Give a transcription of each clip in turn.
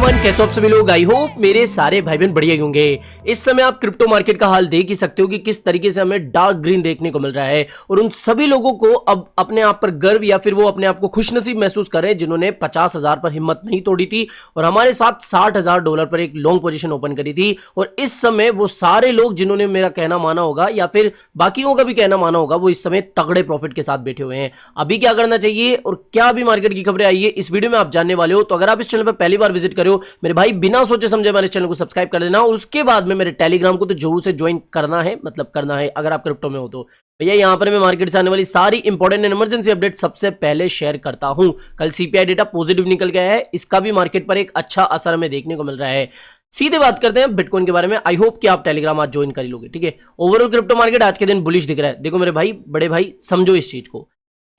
Everyone, कैसे आप सभी लोग। आई होप मेरे सारे भाई बहन बढ़िया होंगे। इस समय आप क्रिप्टो मार्केट का हाल देख ही सकते हो कि किस तरीके से हमें डार्क ग्रीन देखने को मिल रहा है, और उन सभी लोगों को अब अपने आप पर गर्व या फिर वो अपने आप को खुशनसीब महसूस कर रहे हैं जिन्होंने 50,000 पर हिम्मत नहीं तोड़ी थी और हमारे साथ $60,000 पर एक लॉन्ग पोजीशन ओपन करी थी। और इस समय वो सारे लोग जिन्होंने मेरा कहना माना होगा या फिर बाकियों का भी कहना माना होगा, वो इस समय तगड़े प्रॉफिट के साथ बैठे हुए हैं। अभी क्या करना चाहिए और क्या अभी मार्केट की खबरें आई है, इस वीडियो में आप जानने वाले हो। तो अगर आप इस चैनल पर पहली बार विजिट करो मेरे भाई, बिना सोचे समझे हमारे चैनल को सब्सक्राइब कर देना, और उसके बाद में मेरे टेलीग्राम को तो जरूर से ज्वाइन करना है, मतलब करना है अगर आप क्रिप्टो में हो तो। भैया यहां पर मैं मार्केट से आने वाली सारी इंपॉर्टेंट इमरजेंसी अपडेट सबसे पहले शेयर करता हूं। कल सीपीआई डेटा पॉजिटिव निकल गया है, इसका भी मार्केट पर एक अच्छा असर हमें देखने को मिल रहा है। सीधे बात करते हैं बिटकॉइन के बारे में। आई होप कि आप टेलीग्राम आज ज्वाइन कर लोगे, ठीक है। ओवरऑल क्रिप्टो मार्केट आज के दिन बुलिश दिख रहा है। देखो मेरे भाई, बड़े भाई, समझो इस चीज को।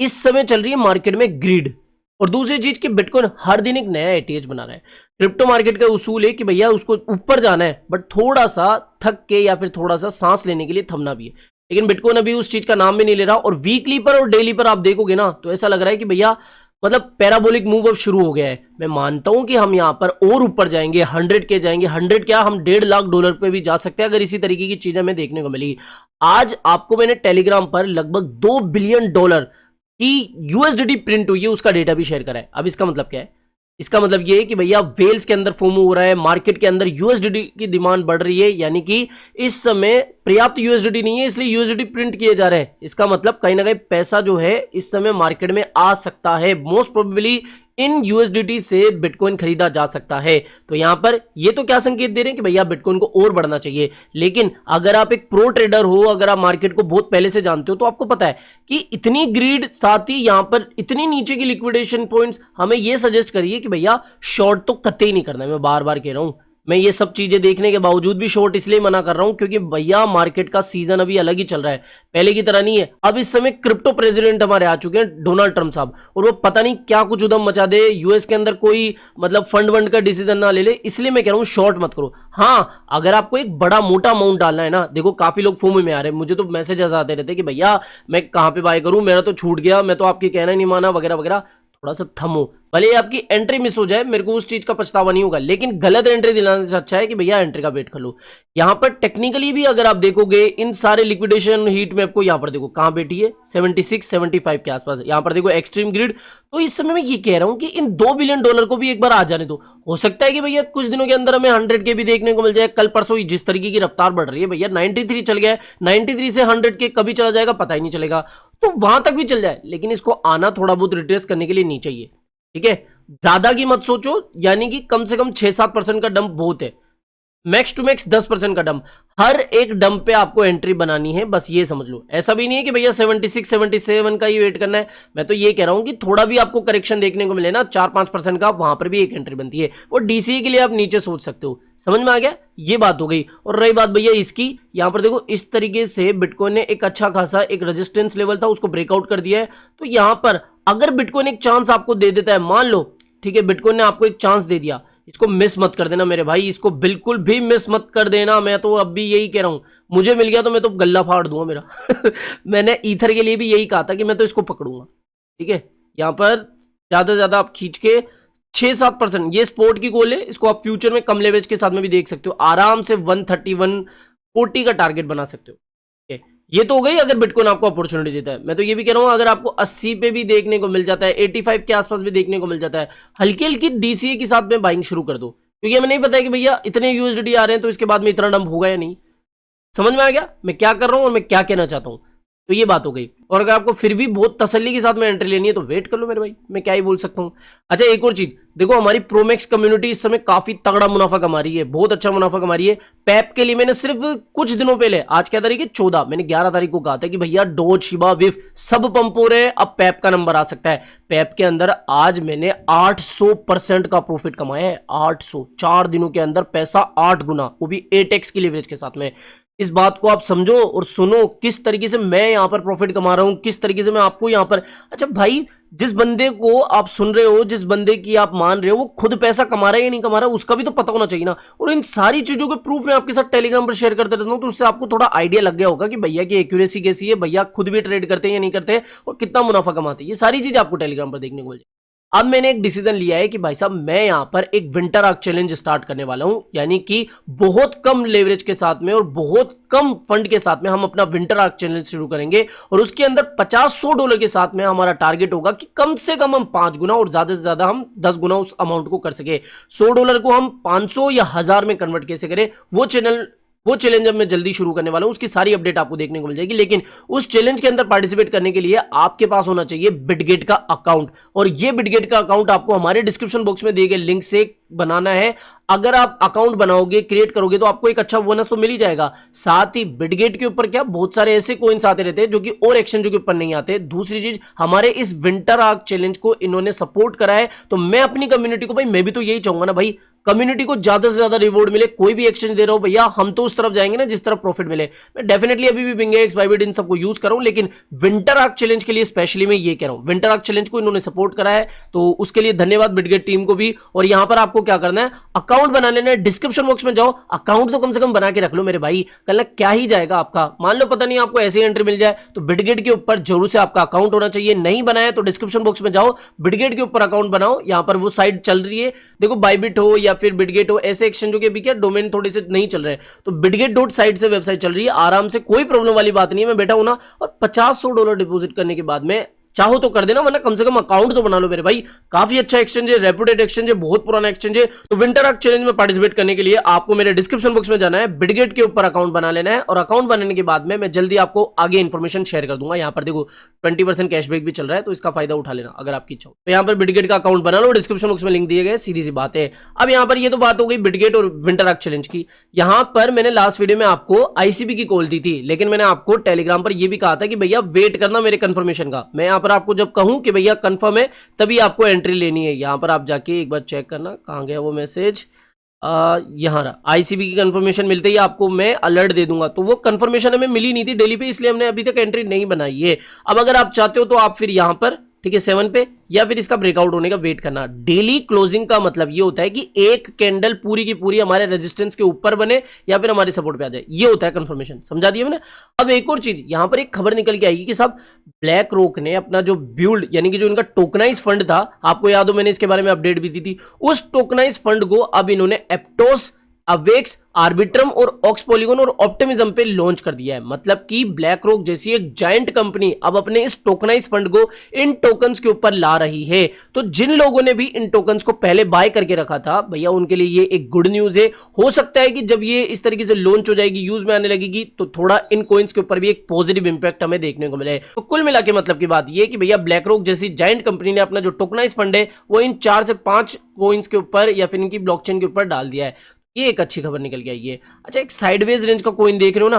इस समय चल रही है मार्केट में ग्रीड, और दूसरी चीज कि बिटकॉइन हर दिन एक नया एटीएच बना रहा है। क्रिप्टो मार्केट का उसूल है कि भैया उसको ऊपर जाना है, बट थोड़ा सा थक के या फिर थोड़ा सा सांस लेने के लिए थमना भी है। लेकिन बिटकॉइन अभी उस चीज का नाम भी नहीं ले रहा, और वीकली पर और डेली पर आप देखोगे ना तो ऐसा लग रहा है कि भैया मतलब पैराबोलिक मूव अब शुरू हो गया है। मैं मानता हूं कि हम यहां पर और ऊपर जाएंगे, 100 के जाएंगे, 100 क्या, हम $1.5 लाख पे भी जा सकते हैं अगर इसी तरीके की चीजें हमें देखने को मिली। आज आपको मैंने टेलीग्राम पर लगभग $2 बिलियन की यूएसडीटी प्रिंट हुई है, उसका डेटा भी शेयर करा है। अब इसका मतलब क्या है? इसका मतलब ये है कि भैया वेल्स के अंदर फोमो हो रहा है, मार्केट के अंदर यूएसडीटी की डिमांड बढ़ रही है, यानी कि इस समय पर्याप्त यूएसडीटी नहीं है, इसलिए यूएसडीटी प्रिंट किए जा रहे हैं। इसका मतलब कहीं ना कहीं पैसा जो है इस समय मार्केट में आ सकता है। मोस्ट प्रोबेबली इन यूएसडीटी से बिटकॉइन खरीदा जा सकता है। तो यहां पर ये तो क्या संकेत दे रहे हैं कि भैया बिटकॉइन को और बढ़ना चाहिए। लेकिन अगर आप एक प्रो ट्रेडर हो, अगर आप मार्केट को बहुत पहले से जानते हो, तो आपको पता है कि इतनी ग्रीड, साथ ही यहां पर इतनी नीचे की लिक्विडेशन पॉइंट्स हमें यह सजेस्ट करिए कि भैया शॉर्ट तो कतई नहीं करना है। मैं बार बार कह रहा हूं, मैं ये सब चीजें देखने के बावजूद भी शॉर्ट इसलिए मना कर रहा हूं क्योंकि भैया मार्केट का सीजन अभी अलग ही चल रहा है, पहले की तरह नहीं है। अब इस समय क्रिप्टो प्रेसिडेंट हमारे आ चुके हैं, डोनाल्ड ट्रम्प साहब, और वो पता नहीं क्या कुछ उधम मचा दे, यूएस के अंदर कोई मतलब फंड वंड का डिसीजन ना ले ले। इसलिए मैं कह रहा हूं शॉर्ट मत करो। हाँ, अगर आपको एक बड़ा मोटा अमाउंट डालना है ना, देखो काफी लोग फोमो में आ रहे हैं, मुझे तो मैसेजेस आते रहते कि भैया मैं कहां पे बाय करूं, मेरा तो छूट गया, मैं तो आपकी कहना नहीं माना, वगैरह वगैरह। थोड़ा सा थमो, भले आपकी एंट्री मिस हो जाए, मेरे को उस चीज का पछतावा नहीं होगा, लेकिन गलत एंट्री दिलाने से अच्छा है कि भैया एंट्री का वेट कर लो। यहां पर टेक्निकली भी अगर आप देखोगे, इन सारे लिक्विडेशन हीट मैप को यहां पर देखो कहां बैठी है, 76-75 के आसपास। यहां पर देखो एक्सट्रीम ग्रिड। तो इस समय मैं ये कह रहा हूं कि इन $2 बिलियन को भी एक बार आ जाने दो। हो सकता है कि भैया कुछ दिनों के अंदर हमें 100 के भी देखने को मिल जाए। कल परसों जिस तरीके की रफ्तार बढ़ रही है भैया, 93 चल गया है, 93 से 100 के कभी चला जाएगा पता ही नहीं चलेगा। तो वहां तक भी चल जाए, लेकिन इसको आना थोड़ा बहुत रिट्रेस करने के लिए नहीं चाहिए, ठीक है। ज्यादा की मत सोचो, यानी कि कम से कम 6-7% का डंप बहुत है, मैक्स टू मैक्स 10% का डंप। हर एक डंप पे आपको एंट्री बनानी है, बस ये समझ लो। ऐसा भी नहीं है कि भैया 76-77 का ही वेट करना है। मैं तो ये कह रहा हूं कि थोड़ा भी आपको करेक्शन देखने को मिले ना 4-5% का, वहां पर भी एक एंट्री बनती है। और डीसीए के लिए आप नीचे सोच सकते हो। समझ में आ गया? ये बात हो गई। और रही बात भैया इसकी, यहां पर देखो इस तरीके से बिटकॉइन ने एक अच्छा खासा एक रेजिस्टेंस लेवल था, उसको ब्रेकआउट कर दिया है। तो यहां पर अगर बिटकॉइन एक चांस आपको दे देता है, मान लो, ठीक है, बिटकॉइन ने आपको एक चांस दे दिया, इसको मिस मत कर देना मेरे भाई, इसको बिल्कुल भी मिस मत कर देना। मैं तो अब भी यही कह रहा हूं, मुझे मिल गया तो मैं तो गल्ला फाड़ दूंगा मेरा मैंने ईथर के लिए भी यही कहा था कि मैं तो इसको पकड़ूंगा, ठीक है। यहां पर ज्यादा से ज्यादा आप खींच के 6-7%, ये स्पोर्ट की कॉल है, इसको आप फ्यूचर में कम लेवरेज के साथ में भी देख सकते हो, आराम से 130-140 का टारगेट बना सकते हो, ठीक है। ये तो हो गई अगर बिटकॉइन आपको अपॉर्चुनिटी देता है। मैं तो ये भी कह रहा हूं अगर आपको 80 पे भी देखने को मिल जाता है, 85 के आसपास भी देखने को मिल जाता है, हल्की हल्की डीसीए के साथ में बाइंग शुरू कर दो, क्योंकि हमें नहीं पता है कि भैया इतने यूएसडीटी आ रहे हैं तो इसके बाद में इतना डंप होगा या नहीं। समझ में आ गया मैं क्या कर रहा हूं और मैं क्या कहना चाहता हूं? तो ये बात हो गई। और अगर आपको फिर भी बहुत तसल्ली के साथ में एंट्री लेनी है तो वेट कर लो मेरे भाई, मैं क्या ही बोल सकता हूं। अच्छा, एक और चीज देखो, हमारी प्रोमैक्स कम्युनिटी इस समय काफी तगड़ा मुनाफा कमा रही है, बहुत अच्छा मुनाफा कमा रही है। पैप के लिए मैंने सिर्फ कुछ दिनों पहले, आज क्या तारीख है, 14, मैंने 11 तारीख को कहा था कि भैया डोज, शिबा, विफ सब पंप हो रहे हैं, अब पैप का नंबर आ सकता है। पैप के अंदर आज मैंने 800% का प्रॉफिट कमाया है, 800, 4 दिनों के अंदर पैसा 8 गुना, वो भी 8x की लेवरेज के साथ में। इस बात को आप समझो और सुनो, किस तरीके से मैं यहां पर प्रॉफिट कमा रहा हूं, किस तरीके से मैं आपको यहां पर। अच्छा भाई, जिस बंदे को आप सुन रहे हो, जिस बंदे की आप मान रहे हो, वो खुद पैसा कमा रहा है या नहीं कमा रहा है, उसका भी तो पता होना चाहिए ना। और इन सारी चीजों के प्रूफ मैं आपके साथ टेलीग्राम पर शेयर करते रहता हूं, तो उससे आपको थोड़ा आइडिया लग गया होगा कि भैया की एक्यूरेसी कैसी है, भैया खुद भी ट्रेड करते हैं या नहीं करते हैं, और कितना मुनाफा कमाते हैं। ये सारी चीज आपको टेलीग्राम पर देखने को मिल जाए। अब मैंने एक डिसीजन लिया है कि भाई साहब मैं यहां पर एक विंटर आर्क चैलेंज स्टार्ट करने वाला हूं, यानी कि बहुत कम लेवरेज के साथ में और बहुत कम फंड के साथ में हम अपना विंटर आर्क चैलेंज शुरू करेंगे। और उसके अंदर $50-100 के साथ में हमारा टारगेट होगा कि कम से कम हम 5 गुना और ज्यादा से ज्यादा हम 10 गुना उस अमाउंट को कर सके। $100 को हम 500 या 1000 में कन्वर्ट कैसे करें, वो चैलेंज अब मैं जल्दी शुरू करने वाला हूं। उसकी सारी अपडेट आपको देखने को मिल जाएगी। लेकिन उस चैलेंज के अंदर पार्टिसिपेट करने के लिए आपके पास होना चाहिए बिटगेट का अकाउंट, और ये बिटगेट का अकाउंट आपको हमारे डिस्क्रिप्शन बॉक्स में दिए गए लिंक से बनाना है। अगर आप अकाउंट बनाओगे, क्रिएट करोगे, तो आपको एक अच्छा बोनस तो मिल ही जाएगा। साथ ही बिटगेट के ऊपर क्या बहुत सारे ऐसे कोइंस आते रहते हैं जो कि और एक्सचेंजों के ऊपर नहीं आते। दूसरी चीज, हमारे इस विंटर आर्क चैलेंज को इन्होंने सपोर्ट करा है, तो मैं अपनी कम्युनिटी को, भाई मैं भी तो यही चाहूंगा ना भाई, कम्युनिटी को ज्यादा से ज्यादा रिवॉर्ड मिले। कोई भी एक्सचेंज दे रहा हो भैया, हम तो उस तरफ जाएंगे ना जिस तरफ प्रॉफिट मिले। मैं डेफिनेटली अभी भी बिंगेक्स, बाइबिट इन सबको यूज कर रहा हूं, लेकिन विंटर आर्क चैलेंज के लिए स्पेशली मैं ये कह रहा हूं। विंटर आर्क चैलेंज को इन्होंने सपोर्ट करा है, तो उसके लिए धन्यवाद बिटगेट टीम को भी। और यहां पर आपको क्या करना है, अकाउंट बना लेना है। डिस्क्रिप्शन बॉक्स में जाओ, अकाउंट तो कम से कम बना के रख लो मेरे भाई, कल क्या ही जाएगा आपका। मान लो पता नहीं आपको ऐसी एंट्री मिल जाए, तो बिटगेट के ऊपर जरूर से आपका अकाउंट होना चाहिए। नहीं बनाया तो डिस्क्रिप्शन बॉक्स में जाओ, बिटगेट के ऊपर अकाउंट बनाओ। यहां पर वो साइट चल रही है, देखो बाइबिट हो या फिर बिटगेट हो, ऐसे एक्सचेंजों के भी क्या डोमेन थोड़े से नहीं चल रहे, तो bitget.site से वेबसाइट चल रही है आराम से, कोई प्रॉब्लम वाली बात नहीं है। मैं बैठा हूं ना, और $50-100 डिपॉजिट करने के बाद में चाहो तो कर देना, वरना कम से कम अकाउंट तो बना लो मेरे भाई। काफी अच्छा एक्सचेंज है, रेपुटेड एक्सचेंज है, बहुत पुराना एक्सचेंज है। तो विंटर आर्क चैलेंज में पार्टिसिपेट करने के लिए आपको मेरे डिस्क्रिप्शन बॉक्स में जाना है, बिटगेट के ऊपर अकाउंट बना लेना है, और अकाउंट बनाने के बाद में मैं जल्दी आपको आगे इन्फॉर्मेशन शेयर कर दूंगा। यहाँ पर देखो 20% कैशबैक भी चल रहा है, तो इसका फायदा उठा लेना अगर आपकी इच्छा हो। तो यहाँ पर बिटगेट का अकाउंट बना लो, डिस्क्रिप्शन बॉक्स में लिंक दिए गए, सीधी सी बात है। अब यहाँ पर ये तो बात हो गई बिटगेट और विंटर आर्क चैलेंज की। यहाँ पर मैंने लास्ट वीडियो में आपको आईसीबी की कॉल दी थी, लेकिन मैंने आपको टेलीग्राम पर यह भी कहा था कि भैया वेट करना मेरे कंफर्मेशन का। मैं यहाँ पर आपको जब कहूं कि भैया कंफर्म है, तभी आपको एंट्री लेनी है। यहां पर आप जाके एक बार चेक करना, कहां गया वो मैसेज, यहां रहा। आईसीबी की कंफर्मेशन मिलते ही आपको मैं अलर्ट दे दूंगा। तो वो कंफर्मेशन हमें मिली नहीं थी डेली पे, इसलिए हमने अभी तक एंट्री नहीं बनाई है। अब अगर आप चाहते हो तो आप फिर यहां पर, ठीक है, 7 पे, या फिर इसका ब्रेकआउट होने का वेट करना। डेली क्लोजिंग का मतलब ये होता है कि एक कैंडल पूरी की पूरी हमारे रेजिस्टेंस के ऊपर बने या फिर हमारे सपोर्ट पे आ जाए, ये होता है कंफर्मेशन। समझा दिया मैंने। अब एक और चीज, यहां पर एक खबर निकल के आएगी कि साहब ब्लैक रॉक ने अपना जो ब्यूल्ड, यानी कि जो इनका टोकनाइज फंड था, आपको याद हो मैंने इसके बारे में अपडेट भी दी थी, उस टोकनाइज फंड को अब इन्होंने एप्टोस, अवेक्स, आर्बिट्रम और ऑक्स पॉलीगॉन और ऑप्टिमिज्म पे लॉन्च कर दिया है। मतलब कि ब्लैक रॉक जैसी एक जायंट कंपनी अब अपने इस टोकनाइज फंड को इन टोकन्स के ऊपर ला रही है। तो जिन लोगों ने भी इन टोकन्स को पहले बाय करके रखा था भैया, उनके लिए ये एक गुड न्यूज है। हो सकता है कि जब ये इस तरीके से लॉन्च हो जाएगी, यूज में आने लगेगी, तो थोड़ा इन कॉइन्स के ऊपर भी एक पॉजिटिव इंपैक्ट हमें देखने को मिले। तो कुल मिला के मतलब की बात ये कि भैया ब्लैक रॉक जैसी जायंट कंपनी ने अपना जो टोकनाइज फंड है वो इन 4 से 5 कॉइन्स के ऊपर या फिर इनकी ब्लॉकचेन के ऊपर डाल दिया है। ये एक अच्छी खबर निकल के आई है। अच्छा, एक साइडवेज रेंज का कॉइन देख रहे हो ना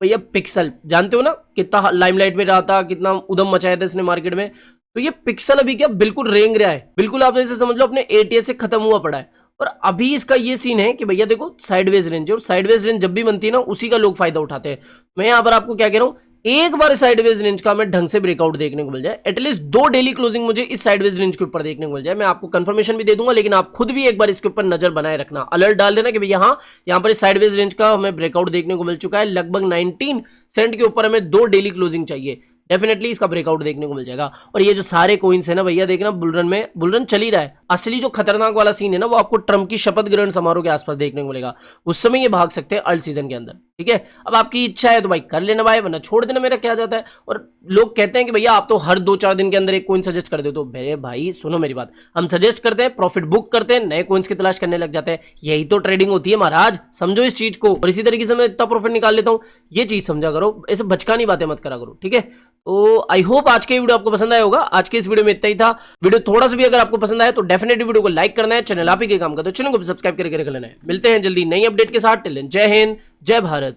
भैया, पिक्सल, जानते हो ना कितना लाइमलाइट में रहा था, कितना उधम मचाया था इसने मार्केट में। तो ये पिक्सल अभी क्या बिल्कुल रेंग रहा है, बिल्कुल आप ऐसे समझ लो अपने एटीएस से खत्म हुआ पड़ा है। और अभी इसका ये सीन है कि भैया देखो साइडवेज रेंज है, और साइडवेज रेंज जब भी बनती है ना, उसी का लोग फायदा उठाते हैं। मैं यहां पर आपको क्या कह रहा हूं, एक बार साइडवेज रेंज का मैं ढंग से ब्रेकआउट देखने को मिल जाए, एटलीस्ट 2 डेली क्लोजिंग मुझे इस साइडवेज रेंज के ऊपर देखने को मिल जाए, मैं आपको कंफर्मेशन भी दे दूंगा। लेकिन आप खुद भी एक बार इसके ऊपर नजर बनाए रखना, अलर्ट डाल देना कि भैया हाँ, यहां पर इस साइडवेज रेंज का हमें ब्रेकआउट देखने को मिल चुका है। लगभग 19 सेंट के ऊपर हमें 2 डेली क्लोजिंग चाहिए, डेफिनेटली इसका ब्रेकआउट देखने को मिल जाएगा। और ये जो सारे कोइंस है ना भैया, देखना बुलरन में, बुलरन चल ही रहा है। असली जो खतरनाक वाला सीन है ना, वो आपको ट्रम्प की शपथ ग्रहण समारोह के आसपास देखने को मिलेगा। उस समय ये भाग सकते हैं अल्ट सीजन के अंदर, ठीक है। अब आपकी इच्छा है तो भाई कर लेना भाई, वरना छोड़ देना, मेरा क्या जाता है। और लोग कहते हैं कि भैया आप तो हर 2-4 दिन के अंदर एक कोइन सजेस्ट कर दे, तो भाई सुनो मेरी बात, हम सजेस्ट करते हैं, प्रॉफिट बुक करते हैं, नए कोइंस की तलाश करने लग जाते हैं। यही तो ट्रेडिंग होती है महाराज, समझो इस चीज को। और इसी तरीके से मैं इतना प्रॉफिट निकाल लेता हूं, ये चीज समझा करो, ऐसे बचकानी बातें मत करा करो, ठीक है। तो आई होप आज के वीडियो आपको पसंद आया होगा। आज के इस वीडियो में इतना ही था। वीडियो थोड़ा सा भी अगर आपको पसंद आया तो डेफिनेटली वीडियो को लाइक करना है, चैनल आप ही के काम का, तो चैनल को भी सब्सक्राइब करके रख लेना है। मिलते हैं जल्दी नई अपडेट के साथ। टिल देन जय हिंद, जय भारत।